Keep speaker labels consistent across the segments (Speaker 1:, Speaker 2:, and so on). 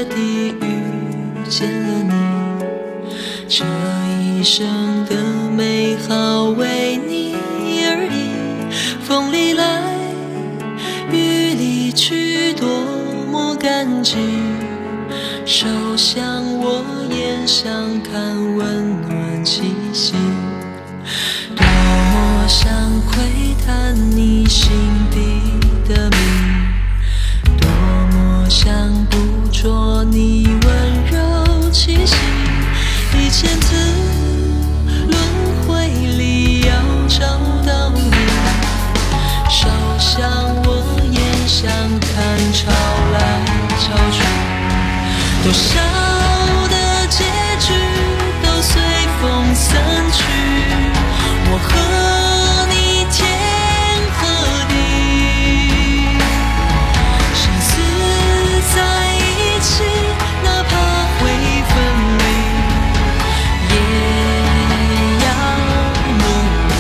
Speaker 1: 切地遇见了你，这一生的美好为你而已。风里来，雨里去，多么感激。手相握，眼相看，温暖气息。多么想窥探你心底的谜，多么想捕捉你温柔气息。1000次轮回里要找到你，手相握，眼相看，潮来潮去。多少的结局都随风散去，我和你天和地，生死在一起，哪怕会分离，也要努力。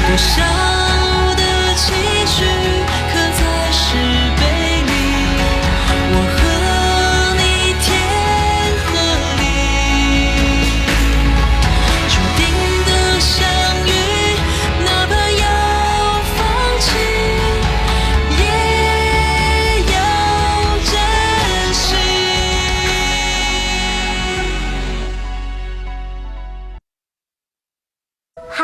Speaker 1: 多少的期许刻在石碑里，我和你天和地，注定的相遇，哪怕要放弃，也要珍惜。
Speaker 2: 嗨，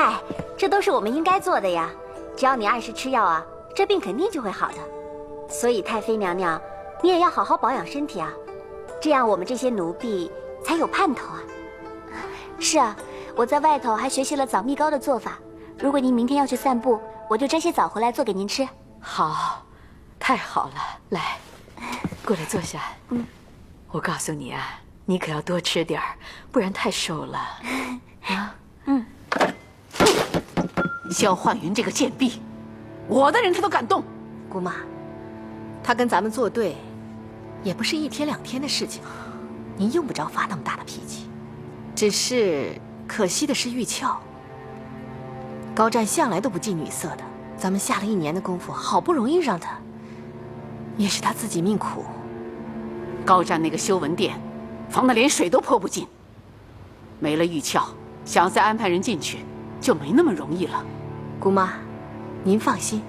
Speaker 2: 这都是我们应该做的呀。只要你按时吃药啊，这病肯定就会好的。所以太妃娘娘，你也要好好保养身体啊，这样我们这些奴婢才有盼头啊。是啊，我在外头还学习了枣蜜糕的做法。如果您明天要去散步，我就摘些枣回来做给您吃。
Speaker 3: 好，太好了，来，过来坐下。我告诉你啊，你可要多吃点儿，不然太瘦了。啊，萧焕云这个贱婢，我的人他都敢动。
Speaker 4: 姑妈，他跟咱们作对，也不是1天2天的事情，您用不着发那么大的脾气。只是可惜的是玉俏，高湛向来都不近女色的，咱们下了1年的功夫，好不容易让他，也是他自己命苦。
Speaker 3: 高湛那个修文殿，防得连水都泼不进，没了玉俏，想要再安排人进去，就没那么容易了。
Speaker 4: 姑妈，您放心，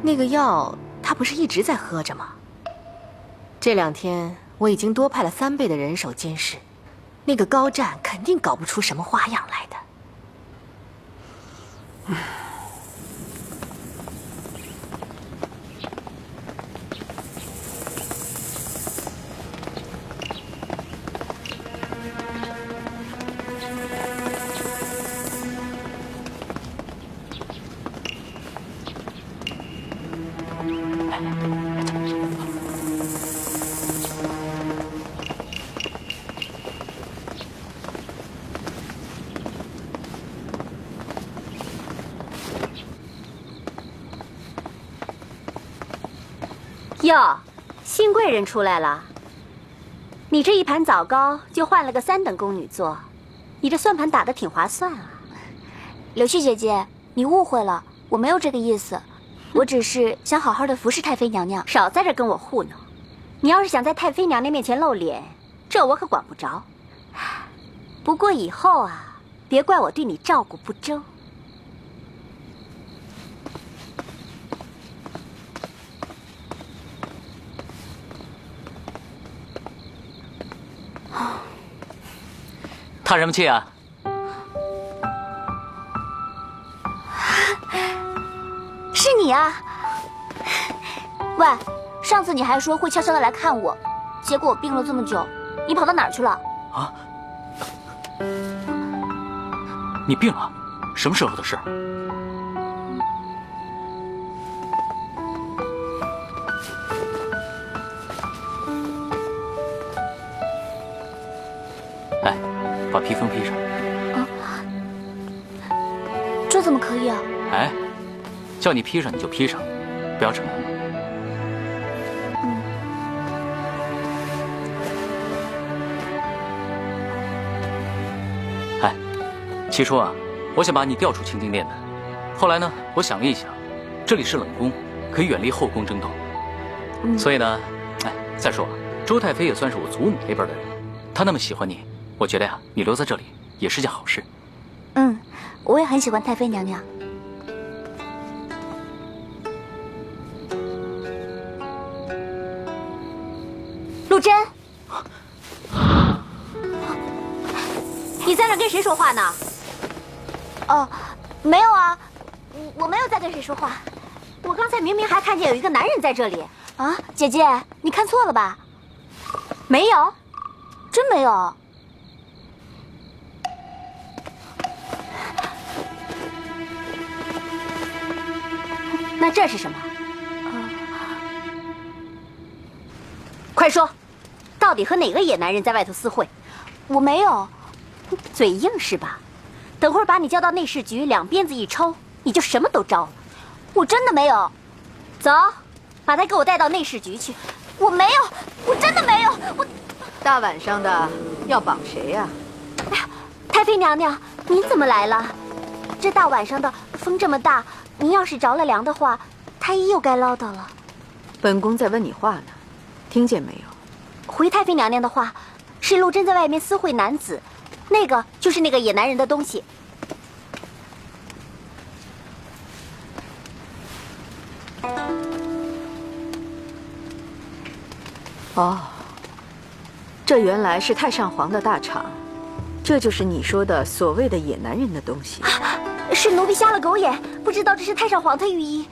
Speaker 4: 那个药他不是一直在喝着吗？这2天我已经多派了3倍的人手监视，那个高湛肯定搞不出什么花样来的。
Speaker 2: 哟，新贵人出来了。你这一盘枣糕就换了个3等宫女做，你这算盘打得挺划算啊。
Speaker 5: 柳絮姐姐，你误会了，我没有这个意思，我只是想好好的服侍太妃娘娘。
Speaker 2: 少在这跟我糊弄，你要是想在太妃娘娘面前露脸，这我可管不着。不过以后啊，别怪我对你照顾不周。
Speaker 6: 他什么气啊？
Speaker 5: 是你啊！喂，上次你还说会悄悄的来看我，结果我病了这么久，你跑到哪儿去了？
Speaker 6: 啊？你病了？什么时候的事？来，把披风披上。
Speaker 5: 啊，这怎么可以啊？
Speaker 6: 哎，叫你披上你就披上，不要逞能。哎，起初啊，我想把你调出清净殿的，后来呢，我想了一想，这里是冷宫，可以远离后宫争斗，所以呢，哎，再说，周太妃也算是我祖母那辈的人，她那么喜欢你，我觉得呀，你留在这里也是件好事。
Speaker 5: 嗯，我也很喜欢太妃娘娘。陆贞，
Speaker 2: 你在那跟谁说话呢？
Speaker 5: 哦，没有啊，我没有在跟谁说话。
Speaker 2: 我刚才明明还看见有一个男人在这里。
Speaker 5: 啊，姐姐，你看错了吧？
Speaker 2: 没有，
Speaker 5: 真没有。
Speaker 2: 那这是什么？快说，到底和哪个野男人在外头私会？
Speaker 5: 我没有。
Speaker 2: 嘴硬是吧？等会儿把你叫到内侍局，两鞭子一抽，你就什么都招了。
Speaker 5: 我真的没有。
Speaker 2: 走，把他给我带到内侍局去。
Speaker 5: 我没有，我真的没有。我
Speaker 3: 大晚上的要绑谁呀？
Speaker 5: 哎呀，太妃娘娘，您怎么来了？这大晚上的，风这么大，您要是着了凉的话，太医又该唠叨了。
Speaker 3: 本宫在问你话呢，听见没有？
Speaker 5: 回太妃娘娘的话，是陆贞在外面私会男子，那个就是那个野男人的东西。
Speaker 3: 哦，这原来是太上皇的大厂，这就是你说的所谓的野男人的东西。
Speaker 5: 是奴婢瞎了狗眼，不知道这是太上皇的御医。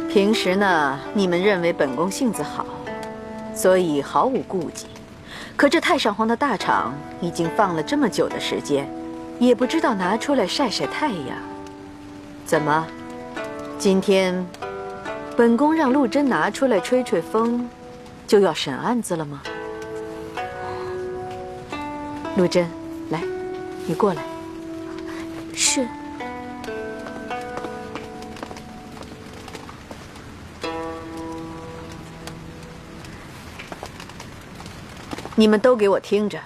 Speaker 3: 平时呢，你们认为本宫性子好，所以毫无顾忌。可这太上皇的大厂已经放了这么久的时间，也不知道拿出来晒晒太阳。怎么，今天本宫让陆贞拿出来吹吹风，就要审案子了吗？陆贞，来，你过来。
Speaker 5: 是。
Speaker 3: 你们都给我听着，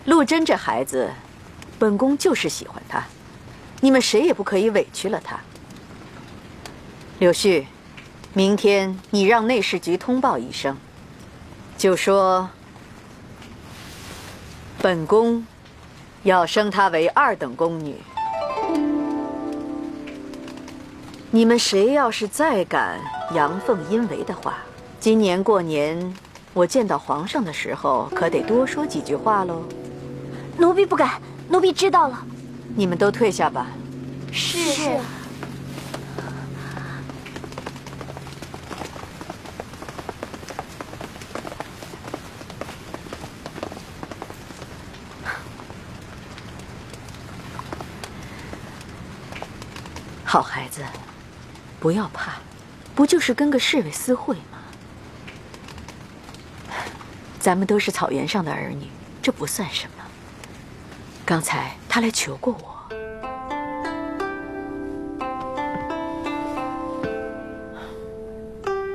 Speaker 3: 陆贞这孩子，本宫就是喜欢她，你们谁也不可以委屈了她。柳絮，明天你让内侍局通报一声，就说本宫要升她为2等宫女。你们谁要是再敢阳奉阴违的话，今年过年我见到皇上的时候，可得多说几句话喽。
Speaker 5: 奴婢不敢，奴婢知道了。
Speaker 3: 你们都退下吧。
Speaker 5: 是。
Speaker 3: 好孩子，不要怕，不就是跟个侍卫私会吗？咱们都是草原上的儿女，这不算什么。刚才他来求过我，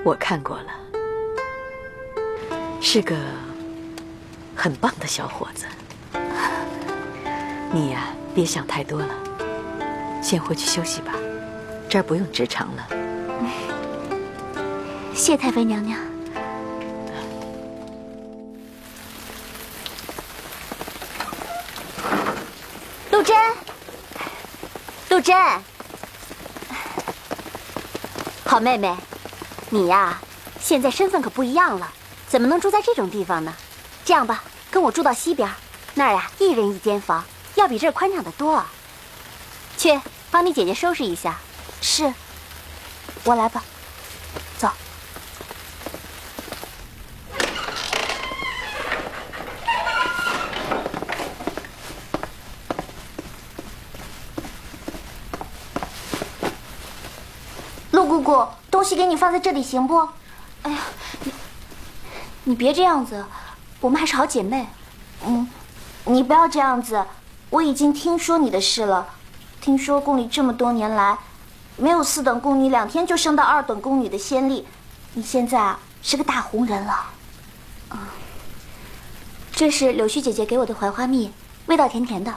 Speaker 3: 我看过了，是个很棒的小伙子。你呀，别想太多了，先回去休息吧，这儿不用值长了。
Speaker 5: 谢太妃娘娘。陆贞，陆贞，
Speaker 2: 好妹妹，你呀，现在身份可不一样了，怎么能住在这种地方呢？这样吧，跟我住到西边，那儿呀，1人1间房，要比这儿宽敞得多。去，帮你姐姐收拾一下。
Speaker 5: 是，我来吧。走。陆姑姑，东西给你放在这里行不？哎呀，你别这样子，我们还是好姐妹。你不要这样子，我已经听说你的事了。听说宫里这么多年来，没有4等宫女2天就升到2等宫女的先例，你现在啊是个大红人了。这是柳絮姐姐给我的槐花蜜，味道甜甜的。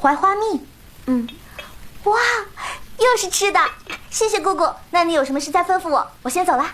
Speaker 5: 槐花蜜，哇，又是吃的，谢谢姑姑。那你有什么事再吩咐我，我先走了。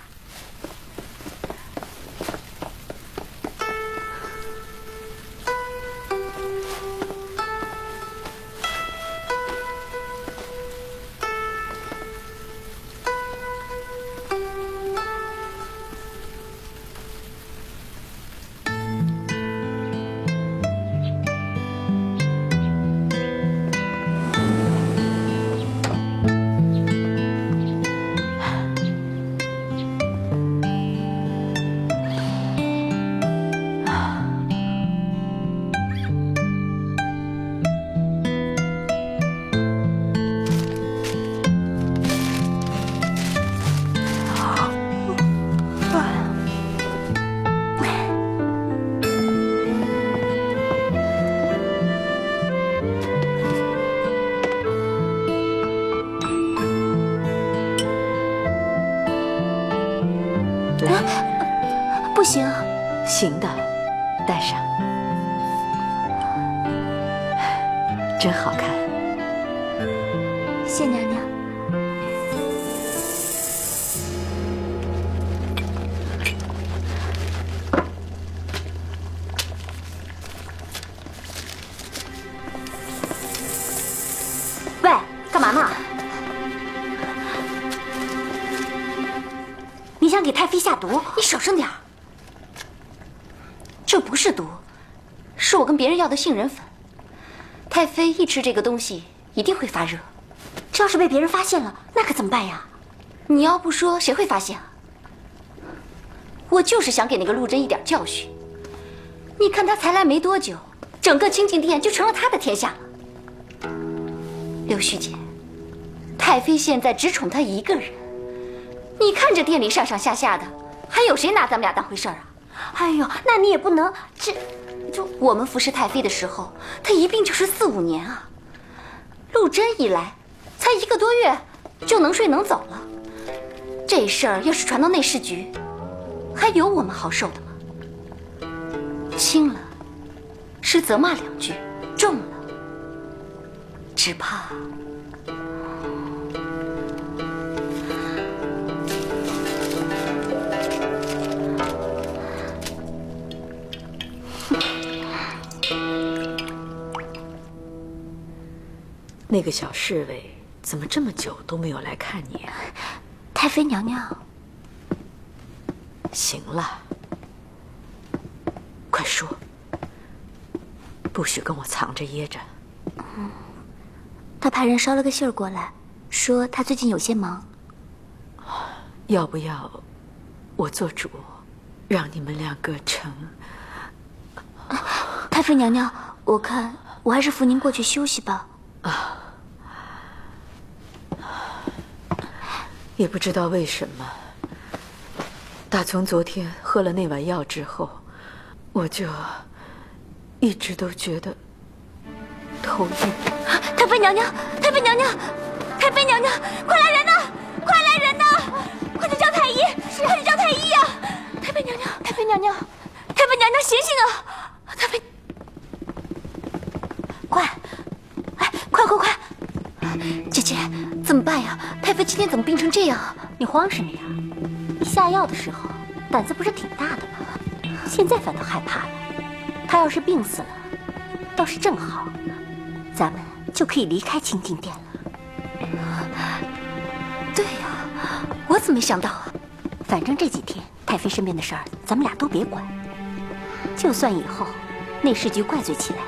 Speaker 3: 来，
Speaker 5: 不行，
Speaker 3: 行的，戴上，真好看。
Speaker 5: 谢娘娘。
Speaker 2: 喂，干嘛呢？你想给太妃下毒？
Speaker 5: 你少声点儿。这不是毒，是我跟别人要的杏仁粉。太妃一吃这个东西，一定会发热。
Speaker 2: 这要是被别人发现了，那可怎么办呀？
Speaker 5: 你要不说，谁会发现啊？我就是想给那个陆贞一点教训。你看他才来没多久，整个清静殿就成了他的天下了。柳絮姐，太妃现在只宠他一个人。你看这店里上上下下的，还有谁拿咱们俩当回事儿啊？
Speaker 2: 哎呦，那你也不能
Speaker 5: 这我们服侍太妃的时候，她一病就是4、5年啊。陆贞一来，才1个多月就能睡能走了。这事儿要是传到内侍局，还有我们好受的吗？轻了是责骂2句，重了只怕……
Speaker 3: 那个小侍卫怎么这么久都没有来看你啊？
Speaker 5: 太妃娘娘，
Speaker 3: 行了，快说，不许跟我藏着掖着。
Speaker 5: 他派人捎了个信儿过来，说他最近有些忙。
Speaker 3: 要不要我做主，让你们2个成？
Speaker 5: 太妃娘娘，我看我还是扶您过去休息吧。
Speaker 3: 也不知道为什么，打从昨天喝了那碗药之后，我就一直都觉得头晕。
Speaker 5: 太妃娘娘，太妃娘娘，太妃娘娘，快来人呐！快来人呐！快去叫太医！快去叫太医呀！太妃娘娘，太妃娘娘，太妃娘娘，醒醒啊！太妃，快！哎，快！姐姐，怎么办呀？太妃今天怎么病成这样？
Speaker 2: 你慌什么呀？你下药的时候胆子不是挺大的吗？现在反倒害怕了。她要是病死了，倒是正好，咱们就可以离开清静殿了。
Speaker 5: 对呀，我怎么没想到啊？
Speaker 2: 反正这几天太妃身边的事儿，咱们俩都别管。就算以后内侍局怪罪起来，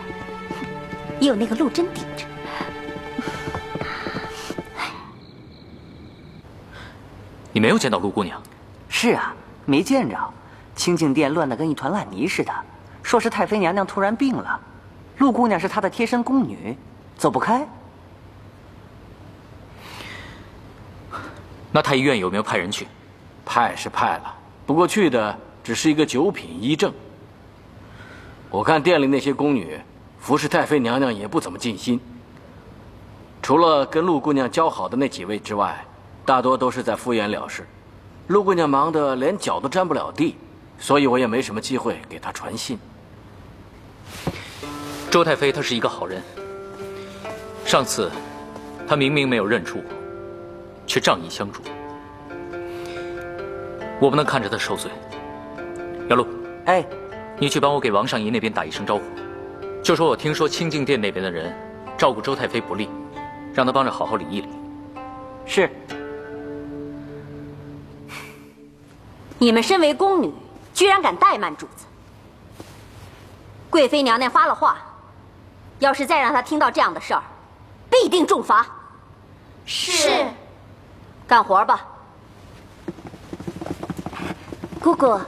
Speaker 2: 也有那个陆贞顶着。
Speaker 6: 你没有见到陆姑娘？
Speaker 7: 是啊，没见着。清静殿乱得跟一团烂泥似的，说是太妃娘娘突然病了，陆姑娘是她的贴身宫女，走不开。
Speaker 6: 那太医院有没有派人去？
Speaker 8: 派是派了，不过去的只是一个9品医正。我看店里那些宫女服侍太妃娘娘也不怎么尽心，除了跟陆姑娘交好的那几位之外，大多都是在敷衍了事。陆姑娘忙得连脚都沾不了地，所以我也没什么机会给她传信。
Speaker 6: 周太妃她是一个好人，上次她明明没有认出我，却仗义相助，我不能看着她受罪。姚璐，
Speaker 7: 哎，
Speaker 6: 你去帮我给王尚仪那边打一声招呼，就说我听说清静殿那边的人照顾周太妃不利，让她帮着好好理一理。
Speaker 7: 是。
Speaker 2: 你们身为宫女，居然敢怠慢主子！贵妃娘娘发了话，要是再让她听到这样的事儿，必定重罚。
Speaker 5: 是。
Speaker 2: 干活吧。姑姑，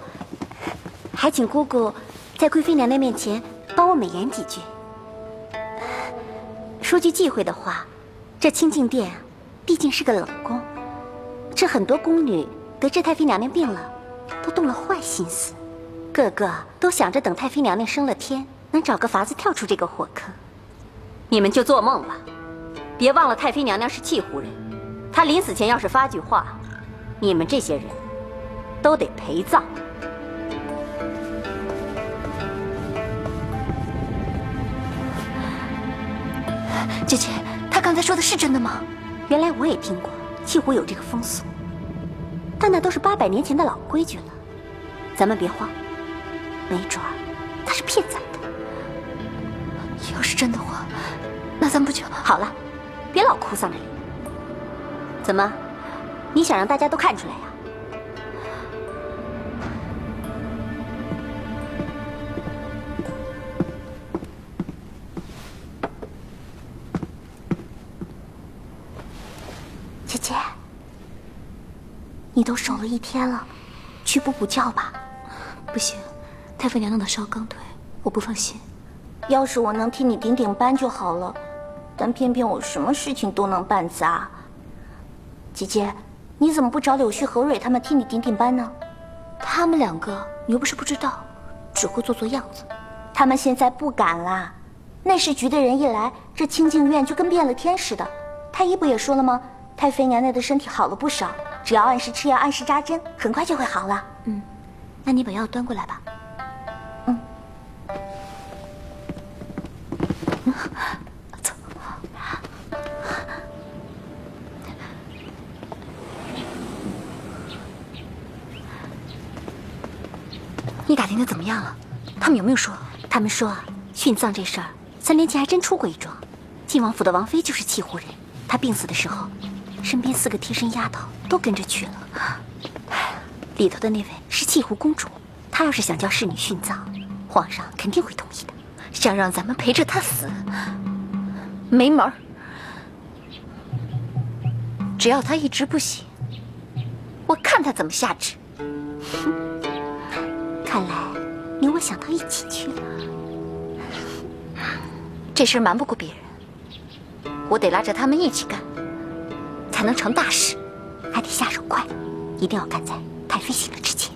Speaker 2: 还请姑姑在贵妃娘娘面前帮我美言几句。说句忌讳的话，这清静殿毕竟是个冷宫，这很多宫女得知太妃娘娘病了，都动了坏心思，个个都想着等太妃娘娘升了天，能找个法子跳出这个火坑。你们就做梦吧，别忘了太妃娘娘是契湖人，她临死前要是发句话，你们这些人都得陪葬。
Speaker 5: 姐姐，他刚才说的是真的吗？
Speaker 2: 原来我也听过西湖有这个风俗，但那都是800年前的老规矩了。咱们别慌，没准儿他是骗咱的。
Speaker 5: 要是真的话，那咱不就
Speaker 2: 好了？别老哭丧着脸。怎么，你想让大家都看出来呀？
Speaker 5: 姐姐，你都守了1天了，去补补觉吧。
Speaker 9: 不行，太妃娘娘的烧刚退，我不放心。
Speaker 5: 要是我能替你顶顶班就好了，但偏偏我什么事情都能办砸。姐姐，你怎么不找柳絮、何蕊他们替你顶顶班呢？
Speaker 9: 他们2个你又不是不知道，只会做做样子。
Speaker 5: 他们现在不敢啦，内侍局的人一来，这清静院就跟变了天似的。太医不也说了吗？太妃娘娘的身体好了不少，只要按时吃药、按时扎针，很快就会好了。
Speaker 9: 那你把药端过来吧。
Speaker 5: 走。
Speaker 9: 你打听的怎么样了？他们有没有说？
Speaker 2: 他们说啊，殉葬这事儿，3年前还真出过一桩。晋王府的王妃就是契湖人，她病死的时候，身边4个贴身丫头都跟着去了。里头的那位是契湖公主，她要是想叫侍女殉葬，皇上肯定会同意的。
Speaker 9: 想让咱们陪着她死，没门儿！只要她一直不醒，我看她怎么下旨。
Speaker 2: 看来你我想到一起去了。
Speaker 9: 这事瞒不过别人，我得拉着他们一起干，才能成大事。
Speaker 2: 还得下手快，一定要赶在太妃醒了之前。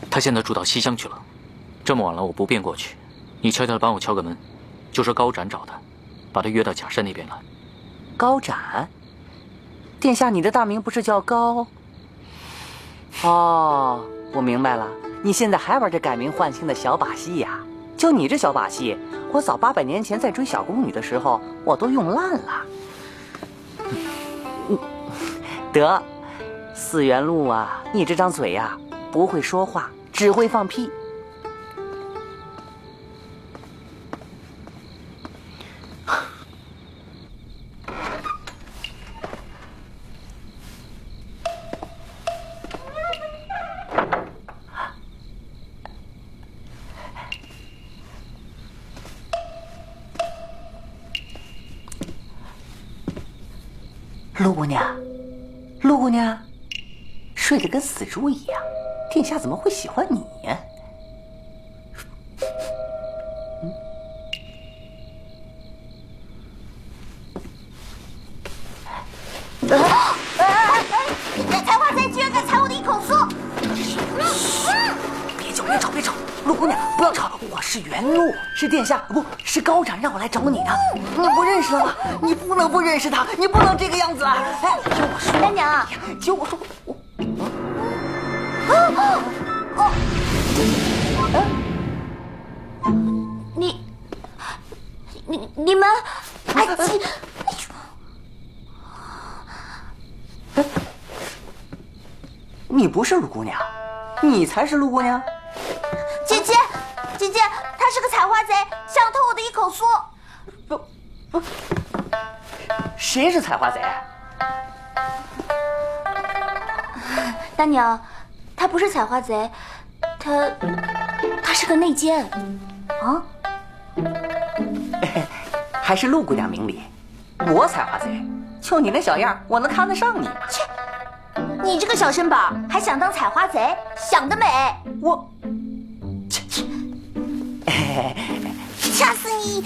Speaker 6: 他现在住到西厢去了，这么晚了我不便过去，你悄悄地帮我敲个门，就说高展找他，把他约到假山那边来。
Speaker 7: 高展，殿下，你的大名不是叫高？哦，我明白了，你现在还玩这改名换姓的小把戏呀？就你这小把戏，我早800年前在追小宫女的时候，我都用烂了。得，四元路啊，你这张嘴呀，不会说话，只会放屁。陆姑娘，陆姑娘，睡得跟死猪一样，殿下怎么会喜欢你呀？
Speaker 5: 采花贼居然敢踩我的一口酥！
Speaker 7: 别吵！陆姑娘，不要吵！我是元禄，是殿下，不是高展让我来找你的。你不认识他吗？你不能不认识他，你不能这个样子啊！哎，听我说，
Speaker 5: 丹娘，
Speaker 7: 听我说，
Speaker 5: 你们，
Speaker 7: 你不是陆姑娘，你才是陆姑娘。
Speaker 5: 姐姐，他是个采花贼，想偷我的一口酥。
Speaker 7: 不，谁是采花贼？
Speaker 5: 丹娘，他不是采花贼，他是个内奸。啊？
Speaker 7: 还是陆姑娘明理，我采花贼，就你那小样，我能看得上你吗？
Speaker 5: 切！你这个小身板还想当采花贼，想得美！
Speaker 7: 我，
Speaker 5: 掐死你！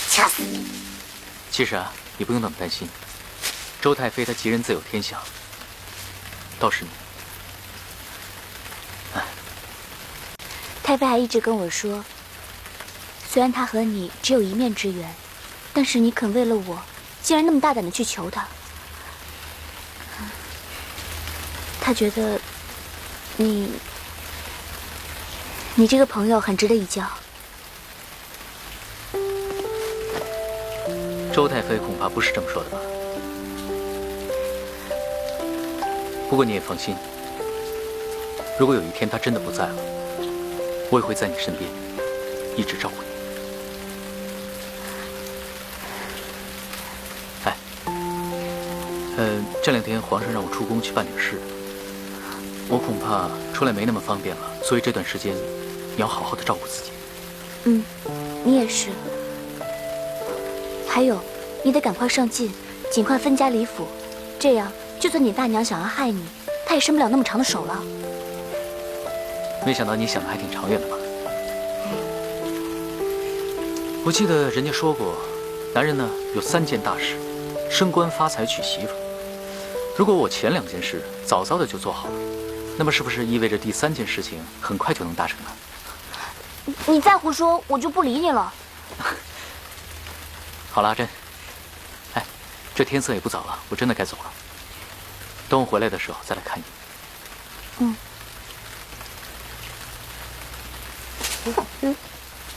Speaker 5: 掐死你！
Speaker 6: 其实啊，你不用那么担心，周太妃她吉人自有天相，倒是你，
Speaker 5: 太妃还一直跟我说，虽然他和你只有一面之缘，但是你肯为了我，竟然那么大胆的去求他。他觉得你这个朋友很值得一交。
Speaker 6: 周太妃恐怕不是这么说的吧？不过你也放心，如果有一天他真的不在了，我也会在你身边，一直照顾你。哎，这2天皇上让我出宫去办点事，我恐怕出来没那么方便了，所以这段时间你要好好的照顾自己。
Speaker 5: 嗯，你也是。还有，你得赶快上进，尽快分家离府，这样就算你大娘想要害你，她也伸不了那么长的手了。
Speaker 6: 没想到你想的还挺长远的吧？我记得人家说过，男人呢有3件大事：升官、发财、娶媳妇。如果我前2件事早早的就做好了，那么是不是意味着第3件事情很快就能达成呢？
Speaker 5: 你再胡说，我就不理你了。
Speaker 6: 好了，阿珍，哎，这天色也不早了，我真的该走了。等我回来的时候再来看你。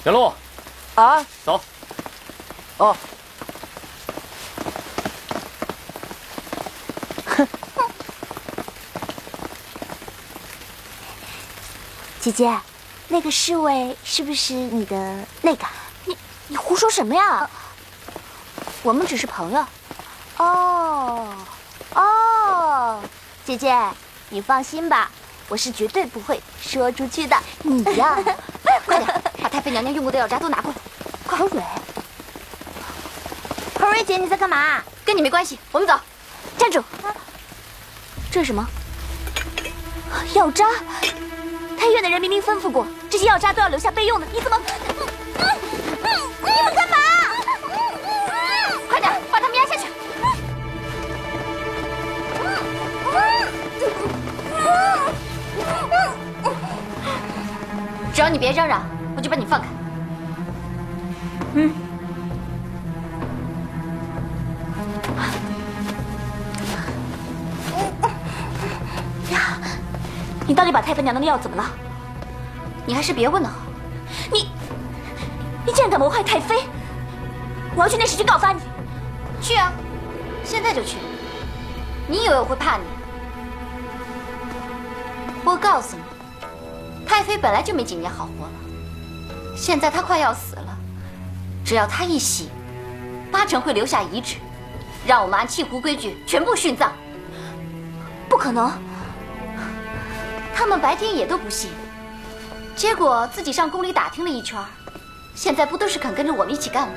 Speaker 6: 杨璐，
Speaker 7: 啊，
Speaker 6: 走。
Speaker 7: 哦。
Speaker 5: 姐姐，那个侍卫是不是你的那个？你胡说什么呀？我们只是朋友。哦，姐姐，你放心吧，我是绝对不会说出去的。你呀，
Speaker 9: 快点把太妃娘娘用过的药渣都拿过来。
Speaker 5: 快，彭蕊姐，你在干嘛？
Speaker 9: 跟你没关系，我们走。
Speaker 5: 站住！这是什么？药渣？太院的人明明吩咐过，这些药渣都要留下备用的，你怎么？你们干嘛？
Speaker 9: 快点把他们压下去！只要你别嚷嚷，我就把你放开。
Speaker 5: 你到底把太妃娘娘的药怎么了？
Speaker 9: 你还是别问了好。
Speaker 5: 你竟然敢谋害太妃！我要去内侍局告发你。
Speaker 9: 去啊，现在就去。你以为我会怕你？我告诉你，太妃本来就没几年好活了，现在她快要死了，只要她一喜，8成会留下遗旨，让我们按契湖规矩全部殉葬。
Speaker 5: 不可能！
Speaker 9: 他们白天也都不信，结果自己上宫里打听了一圈，现在不都是肯跟着我们一起干吗？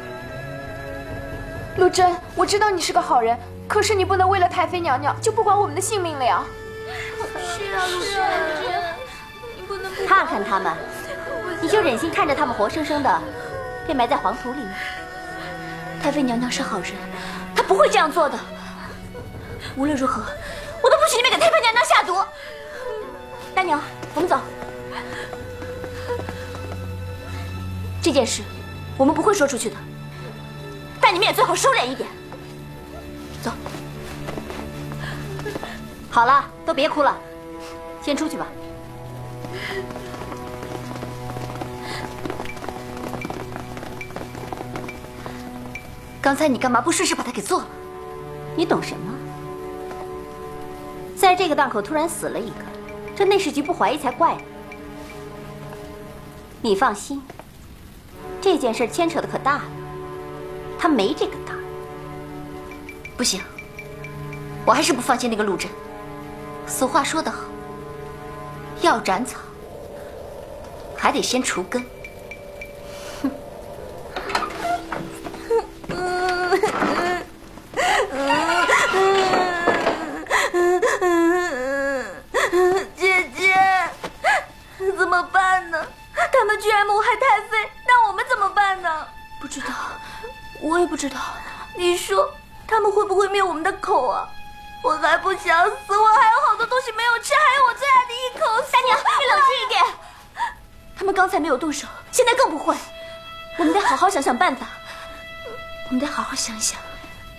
Speaker 10: 陆贞，我知道你是个好人，可是你不能为了太妃娘娘就不管我们的性命了呀。
Speaker 5: 是啊，陆贞，你不能不看看他们，你就忍心看着他们活生生的被埋在黄土里吗？太妃娘娘是好人，她不会这样做的。无论如何，我都不许你们给太妃娘娘下毒。大娘，我们走。这件事我们不会说出去的，但你们也最好收敛一点。走。好了，都别哭了，先出去吧。
Speaker 9: 刚才你干嘛不顺势把他给做了？
Speaker 5: 你懂什么？在这个档口突然死了一个，这内侍局不怀疑才怪呢。你放心，这件事牵扯的可大了，他没这个胆。
Speaker 9: 不行，我还是不放心那个陆贞。俗话说得好，要斩草，还得先除根。
Speaker 5: 姐姐，怎么办呢？他们居然谋害太妃，那我们怎么办呢？不知道，我也不知道。你说他们会不会灭我们的口啊？我还不想死，我还有好多东西没有吃，还有我最爱的一口。大娘，你冷静一点。他们们刚才没有动手，现在更不会。我们得好好想想办法。我们得好好想想，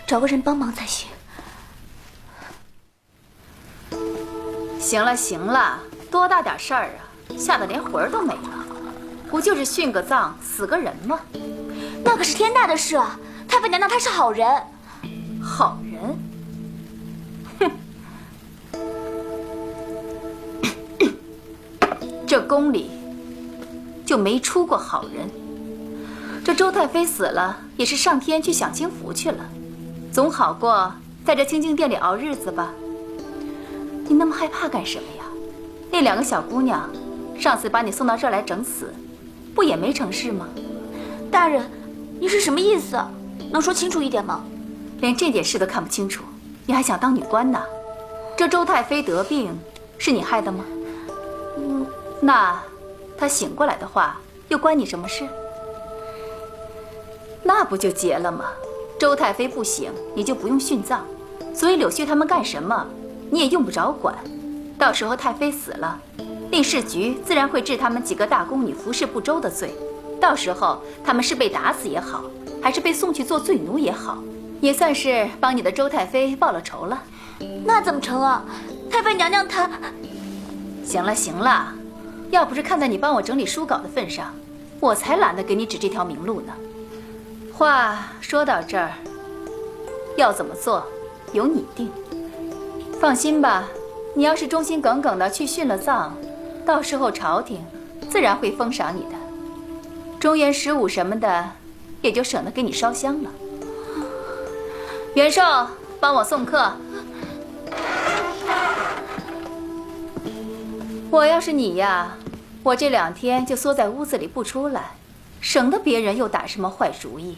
Speaker 5: 找个人帮忙才行。
Speaker 4: 行了行了，多大点事儿啊，吓得连魂儿都没了。不就是殉个葬，死个人吗？
Speaker 5: 那可是天大的事啊！太妃娘娘她是好人。
Speaker 4: 好人？哼！这宫里就没出过好人。这周太妃死了，也是上天去享清福去了，总好过在这清静殿里熬日子吧。你那么害怕干什么呀？那2个小姑娘，上次把你送到这儿来整死，不也没成事吗？
Speaker 5: 大人，你是什么意思？能说清楚一点吗？
Speaker 4: 连这点事都看不清楚，你还想当女官呢？这周太妃得病，是你害的吗？那她醒过来的话，又关你什么事？那不就结了吗？周太妃不醒，你就不用殉葬，所以柳絮他们干什么，你也用不着管。到时候太妃死了，令侍局自然会治他们几个大宫女服侍不周的罪。到时候他们是被打死也好，还是被送去做罪奴也好，也算是帮你的周太妃报了仇了。
Speaker 5: 那怎么成啊？太妃娘娘她……
Speaker 4: 行了行了，要不是看在你帮我整理书稿的份上，我才懒得给你指这条明路呢。话说到这儿，要怎么做，由你定。放心吧，你要是忠心耿耿的去殉了葬，到时候朝廷自然会封赏你的，中原十五什么的，也就省得给你烧香了。元寿，帮我送客。我要是你呀，我这2天就缩在屋子里不出来，省得别人又打什么坏主意。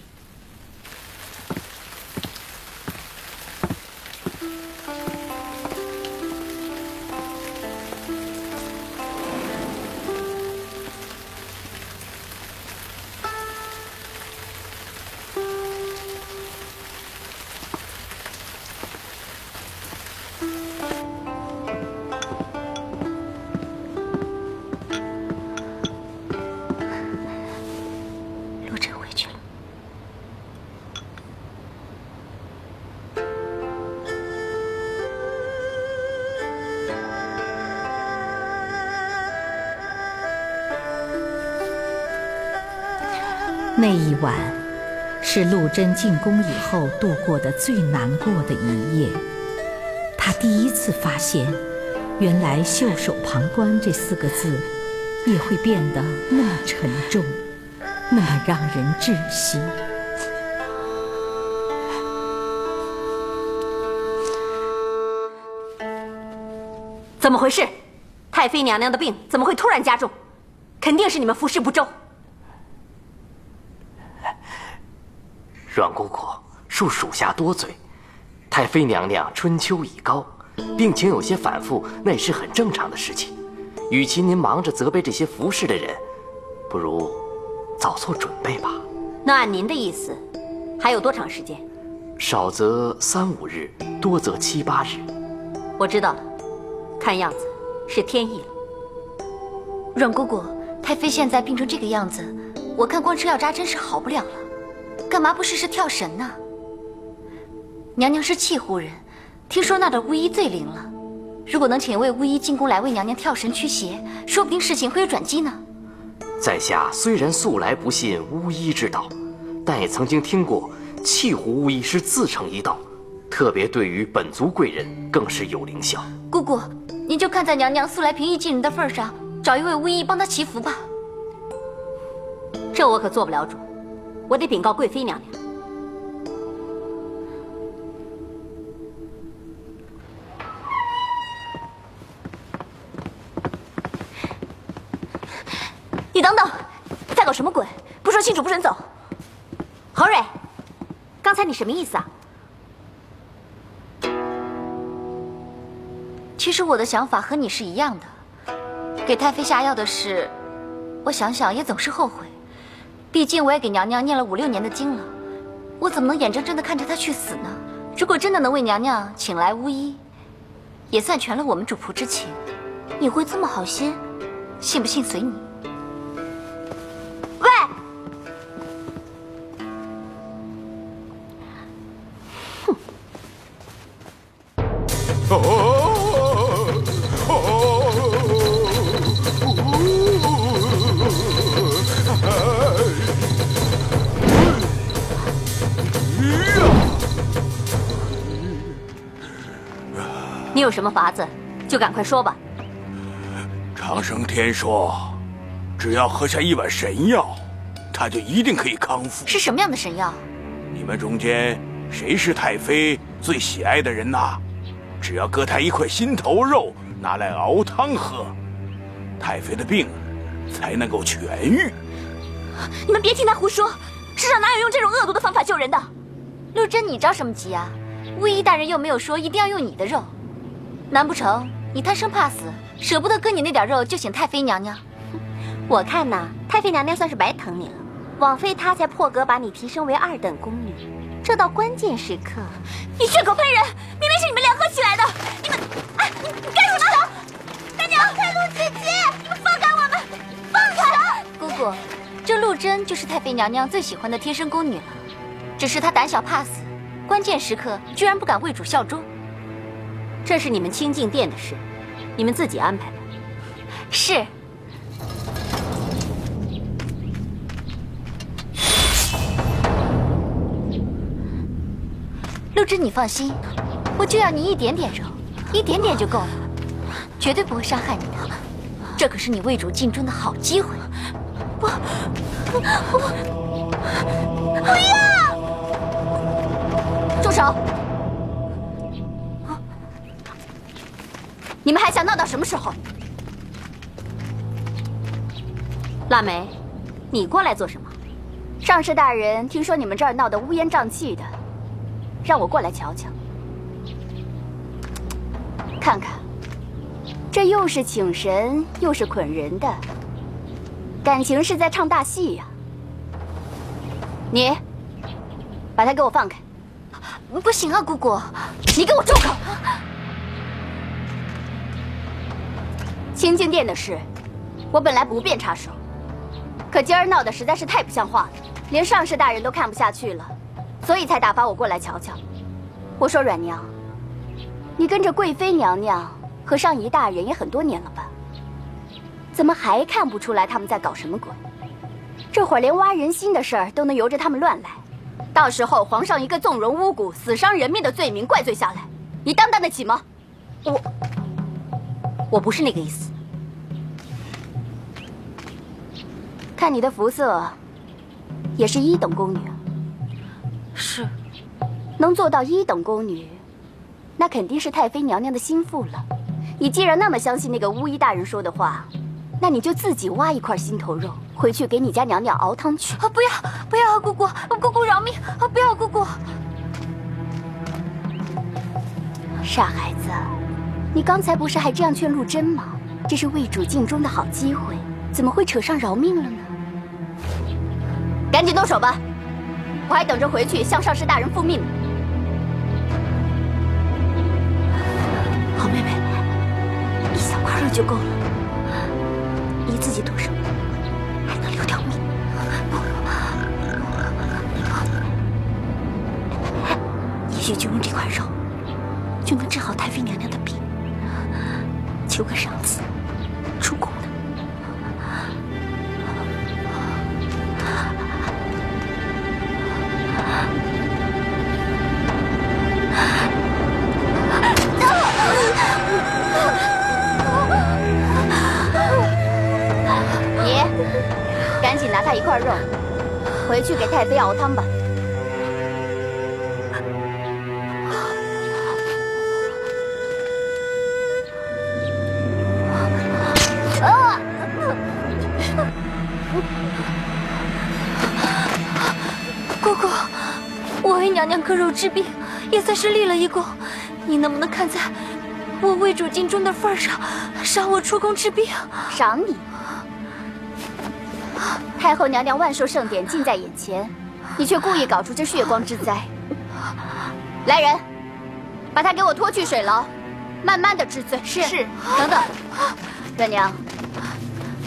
Speaker 11: 那一晚是陆贞进宫以后度过的最难过的一夜。她第一次发现，原来袖手旁观这4个字也会变得那么沉重，那么让人窒息。
Speaker 2: 怎么回事？太妃娘娘的病怎么会突然加重？肯定是你们服侍不周。
Speaker 12: 阮姑姑，恕属下多嘴。太妃娘娘春秋已高，病情有些反复，那也是很正常的事情。与其您忙着责备这些服侍的人，不如早做准备吧。
Speaker 2: 那按您的意思，还有多长时间？
Speaker 12: 少则3、5日，多则7、8日。
Speaker 2: 我知道了，看样子是天意了。
Speaker 9: 阮姑姑，太妃现在病成这个样子，我看光吃药扎针是好不了了。干嘛不试试跳神呢？娘娘是契湖人，听说那的巫医最灵了。如果能请一位巫医进宫来为娘娘跳神驱邪，说不定事情会有转机呢。
Speaker 12: 在下虽然素来不信巫医之道，但也曾经听过契湖巫医是自成一道，特别对于本族贵人更是有灵效。
Speaker 9: 姑姑，您就看在娘娘素来平易近人的份上，找一位巫医帮她祈福吧。
Speaker 2: 这我可做不了主。我得禀告贵妃娘娘。你等等，在搞什么鬼？不说清楚不准走。侯蕊，刚才你什么意思啊？
Speaker 9: 其实我的想法和你是一样的。给太妃下药的事，我想想也总是后悔。毕竟我也给娘娘念了5、6年的经了，我怎么能眼睁睁地看着她去死呢？如果真的能为娘娘请来巫医，也算全了我们主仆之情。
Speaker 5: 你会这么好心？
Speaker 9: 信不信随你。
Speaker 2: 你有什么法子，就赶快说吧。
Speaker 13: 长生天说，只要喝下一碗神药，他就一定可以康复。
Speaker 9: 是什么样的神药？
Speaker 13: 你们中间谁是太妃最喜爱的人呐？只要割他一块心头肉，拿来熬汤喝，太妃的病才能够痊愈。
Speaker 2: 你们别听他胡说，世上哪有用这种恶毒的方法救人的？
Speaker 9: 陆贞，你着什么急啊？巫医大人又没有说一定要用你的肉，难不成你贪生怕死，舍不得割你那点肉就请太妃娘娘？
Speaker 2: 我看呐，太妃娘娘算是白疼你了。枉费她才破格把你提升为2等宫女，这到关键时刻，你血口喷人，明明是你们联合起来的！你们，哎，你干什么？大娘，太陆姐姐，你们放开我们！放开！
Speaker 9: 姑姑，这陆贞就是太妃娘娘最喜欢的贴身宫女了，只是她胆小怕死，关键时刻居然不敢为主效忠。
Speaker 2: 这是你们清静殿的事，你们自己安排吧。
Speaker 9: 是。陆贞，你放心，我就要你一点点肉，一点点就够了，绝对不会伤害你的。这可是你为主尽忠的好机会。不要！住手！你们还想闹到什么时候？
Speaker 2: 腊梅，你过来做什么？
Speaker 5: 上士大人，听说你们这儿闹得乌烟瘴气的，让我过来瞧瞧，看看，这又是请神又是捆人的，感情是在唱大戏呀。你，把他给我放开！
Speaker 9: 不行啊，姑姑，
Speaker 5: 你给我住口！清静殿的事，我本来不便插手，可今儿闹得实在是太不像话了，连上士大人都看不下去了。所以才打发我过来瞧瞧。我说阮娘，你跟着贵妃娘娘和上仪大人也很多年了吧？怎么还看不出来他们在搞什么鬼？这会儿连挖人心的事儿都能由着他们乱来，到时候皇上一个纵容巫蛊、死伤人命的罪名怪罪下来，你担当得起吗？
Speaker 2: 我不是那个意思。
Speaker 5: 看你的肤色，也是1等宫女。
Speaker 9: 是，
Speaker 5: 能做到1等宫女，那肯定是太妃娘娘的心腹了。你既然那么相信那个巫医大人说的话，那你就自己挖一块心头肉，回去给你家娘娘熬汤去。
Speaker 9: 不要，不要，姑姑，姑姑饶命！不要，姑姑！
Speaker 5: 傻孩子，你刚才不是还这样劝陆贞吗？这是为主尽忠的好机会，怎么会扯上饶命了呢？赶紧动手吧！我还等着回去向上士大人复命呢。
Speaker 2: 好妹妹，
Speaker 5: 一小块肉就够了，你自己动手，还能留条命。也许就用这块肉，就能治好太妃娘娘的病，求个赏赐，出宫的。你赶紧拿他一块肉，回去给太妃熬汤吧。
Speaker 9: 姑姑，我为娘娘割肉治病，也算是立了一功。你能不能看在我为主尽忠的份上，赏我出宫治病？
Speaker 5: 赏你？太后娘娘万寿盛典近在眼前，你却故意搞出这血光之灾。来人，把他给我拖去水牢，慢慢的治罪。是。等等，阮娘，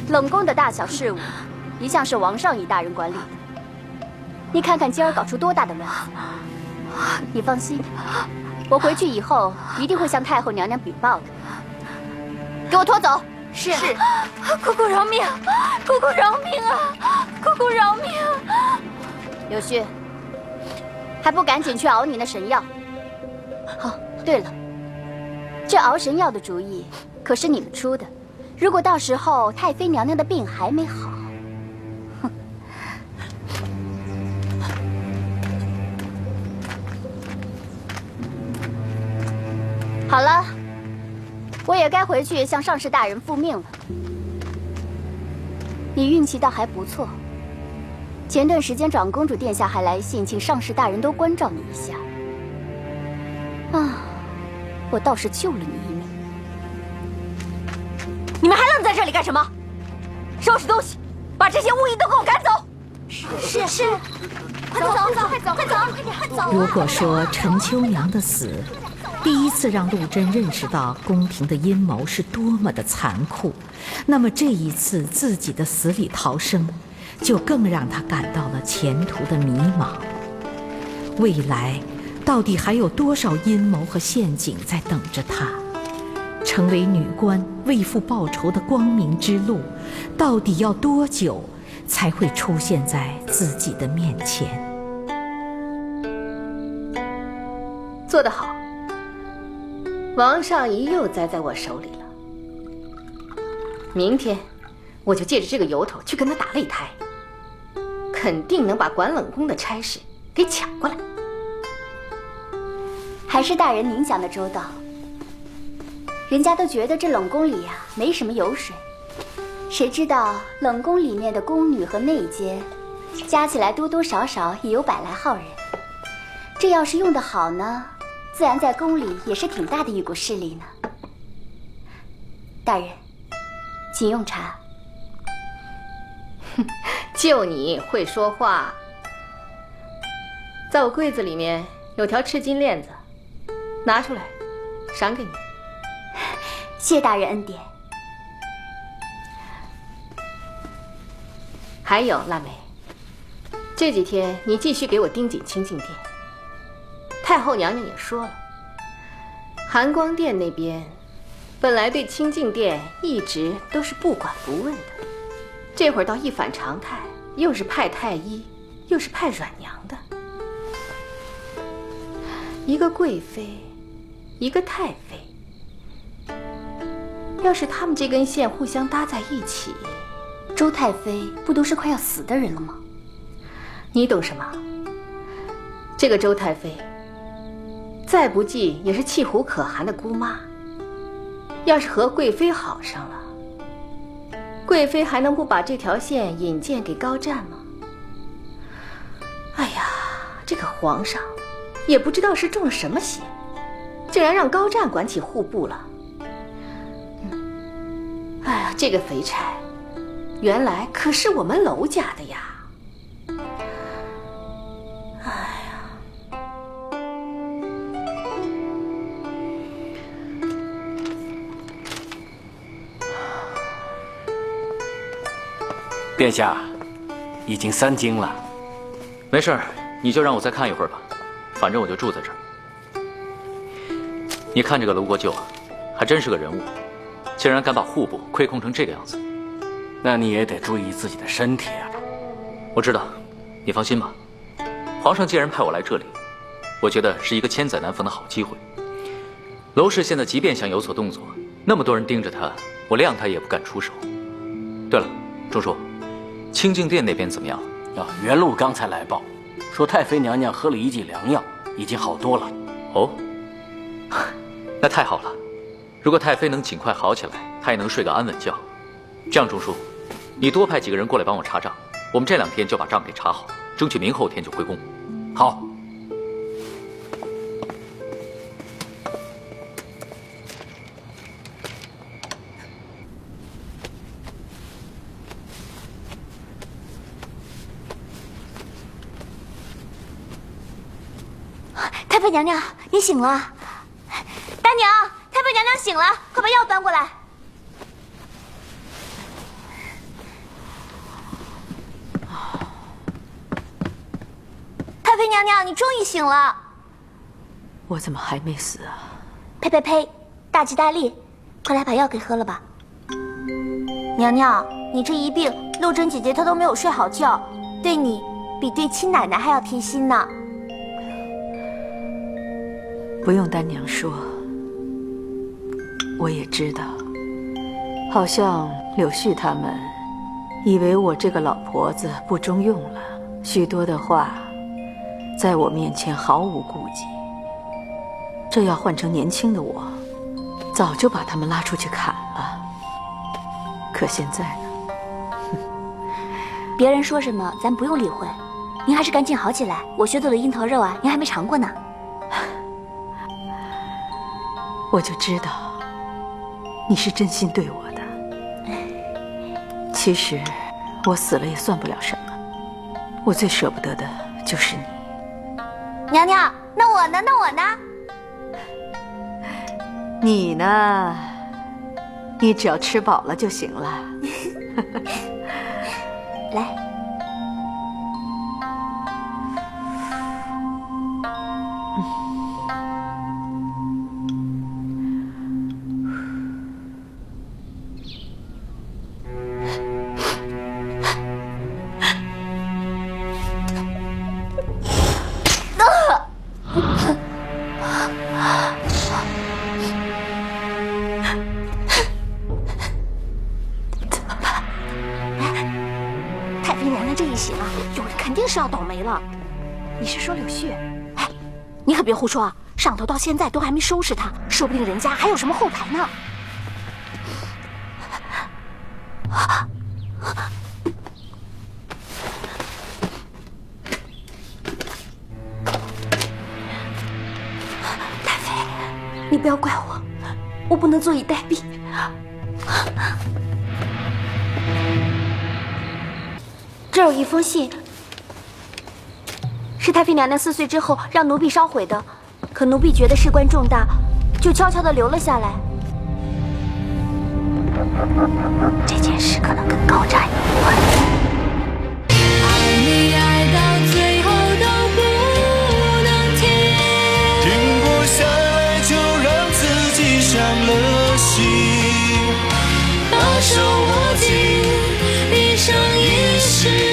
Speaker 5: 冷宫的大小事务，一向是王上仪大人管理的。你看看今儿搞出多大的乱子！你放心，我回去以后一定会向太后娘娘禀报的。给我拖走！是。
Speaker 9: 姑姑饶命！姑姑饶命啊！姑姑饶命！
Speaker 5: 柳絮，还不赶紧去熬你那神药？哦，对了，
Speaker 2: 这熬神药的主意可是你们出的。如果到时候太妃娘娘的病还没好，哼！好了，我也该回去向上士大人复命了。你运气倒还不错，前段时间长公主殿下还来信，请上士大人都关照你一下。啊，我倒是救了你一命。你们还愣在这里干什么？收拾东西，把这些巫医都给我赶走！
Speaker 5: 是，快走，快走，快走，快走！
Speaker 11: 如果说陈秋娘的死，第一次让陆贞认识到宫廷的阴谋是多么的残酷，那么这一次自己的死里逃生，就更让她感到了前途的迷茫。未来到底还有多少阴谋和陷阱在等着她？成为女官为父报仇的光明之路，到底要多久才会出现在自己的面前？
Speaker 4: 做得好，王上仪又栽在我手里了。明天我就借着这个由头去跟他打擂台，肯定能把管冷宫的差事给抢过来。
Speaker 2: 还是大人您想的周到。人家都觉得这冷宫里呀没什么油水，谁知道冷宫里面的宫女和内监，加起来多多少少也有100来号人。这要是用得好呢，自然在宫里也是挺大的一股势力呢。大人，请用茶。
Speaker 4: 就你会说话。在我柜子里面有条赤金链子，拿出来，赏给你。
Speaker 2: 谢大人恩典。
Speaker 4: 还有腊梅，这几天你继续给我盯紧清静殿。太后娘娘也说了，含光殿那边本来对清静殿一直都是不管不问的，这会儿倒一反常态，又是派太医，又是派软娘的。一个贵妃，一个太妃，要是他们这根线互相搭在一起，
Speaker 2: 周太妃不都是快要死的人了吗？
Speaker 4: 你懂什么？这个周太妃再不济也是气虎可汗的姑妈，要是和贵妃好上了，贵妃还能不把这条线引荐给高湛吗？哎呀，这个皇上也不知道是中了什么邪，竟然让高湛管起户部了。哎呀，这个肥差原来可是我们娄家的呀！哎呀，
Speaker 8: 殿下，已经3更了。
Speaker 6: 没事儿，你就让我再看一会儿吧，反正我就住在这儿。你看这个娄国舅啊，还真是个人物，竟然敢把户部亏空成这个样子。
Speaker 8: 那你也得注意自己的身体啊。
Speaker 6: 我知道，你放心吧。皇上既然派我来这里，我觉得是一个千载难逢的好机会。娄氏现在即便想有所动作，那么多人盯着他，我谅他也不敢出手。对了，钟叔，清静殿那边怎么样？
Speaker 8: 元禄刚才来报，说太妃娘娘喝了一剂良药，已经好多了。
Speaker 6: 哦，那太好了。如果太妃能尽快好起来，她也能睡个安稳觉。这样，钟叔，你多派几个人过来帮我查账，我们这2天就把账给查好，争取明后天就回宫。
Speaker 8: 好。
Speaker 5: 太妃娘娘，你醒了！大娘，太妃娘娘醒了，快把药端过来。太妃娘娘，你终于醒了！
Speaker 3: 我怎么还没死啊？
Speaker 5: 呸呸呸！大吉大利，快来把药给喝了吧。娘娘，你这一病，陆贞姐姐她都没有睡好觉，对你比对亲奶奶还要贴心呢。
Speaker 3: 不用丹娘说，我也知道，好像柳絮他们以为我这个老婆子不中用了，许多的话在我面前毫无顾忌。这要换成年轻的我，早就把他们拉出去砍了。可现在呢？
Speaker 2: 别人说什么咱不用理会，您还是赶紧好起来。我学做的樱桃肉啊，您还没尝过呢。
Speaker 3: 我就知道你是真心对我的。其实我死了也算不了什么，我最舍不得的就是你。
Speaker 2: 娘娘，那我呢？那我呢？
Speaker 3: 你呢？你只要吃饱了就行了。
Speaker 2: 来。是要倒霉了。
Speaker 10: 你是说柳絮？
Speaker 2: 哎，你可别胡说啊！上头到现在都还没收拾他，说不定人家还有什么后台呢。太妃，你不要怪我，我不能坐以待毙。这有一封信。是太妃娘娘4岁之后让奴婢烧毁的，可奴婢觉得事关重大，就悄悄地留了下来。这件事可能跟高湛有关。爱你爱到最后都不能停，
Speaker 14: 停不下来就让自己伤了心，把手握紧，闭上一时。